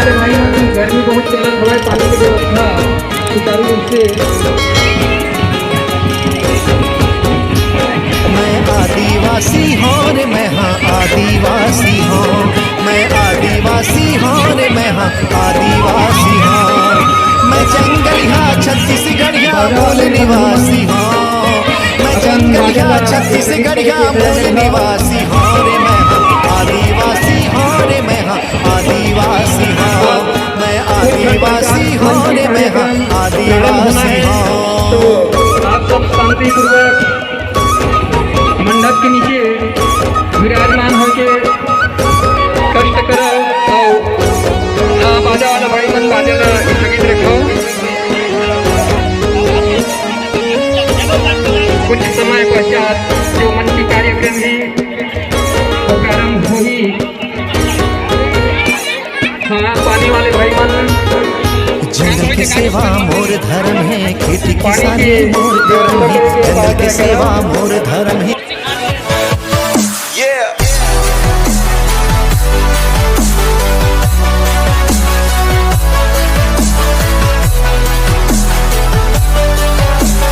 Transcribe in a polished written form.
वाले भाई गर्मी बहुत चलत हवे, पानी की व्यवस्था सुचारू रूप से। मैं आदिवासी हूँ रे, मैं हाँ आदिवासी हूँ, मैं आदिवासी हूँ रे, मैं हाँ आदिवासी हूँ। मैं जंगलिया छत्तीसगढ़िया मूल निवासी हूँ, मैं जंगलिया छत्तीसगढ़िया मूल निवासी हूँ रे, मैं हाँ आदिवासी हूँ रे, मैं हाँ आदिवासी हूँ, मैं आदिवासी हूँ रे, मैं हाँ आदिवासी हूँ। तो आप सब शांतिपूर्वक मंडप के नीचे विराजमान होके कष्ट करो और बाजा वाला भाई मन बाजा स्थगित रखो। कुछ समय पश्चात जो मन की कार्यक्रम है वो प्रारंभ होगी। हाँ, पानी वाले भाई मन जंगल की सेवा मोर धर्म है, खेती किसानी मोर कर्म है, जंगल की सेवा मोर धर्म है।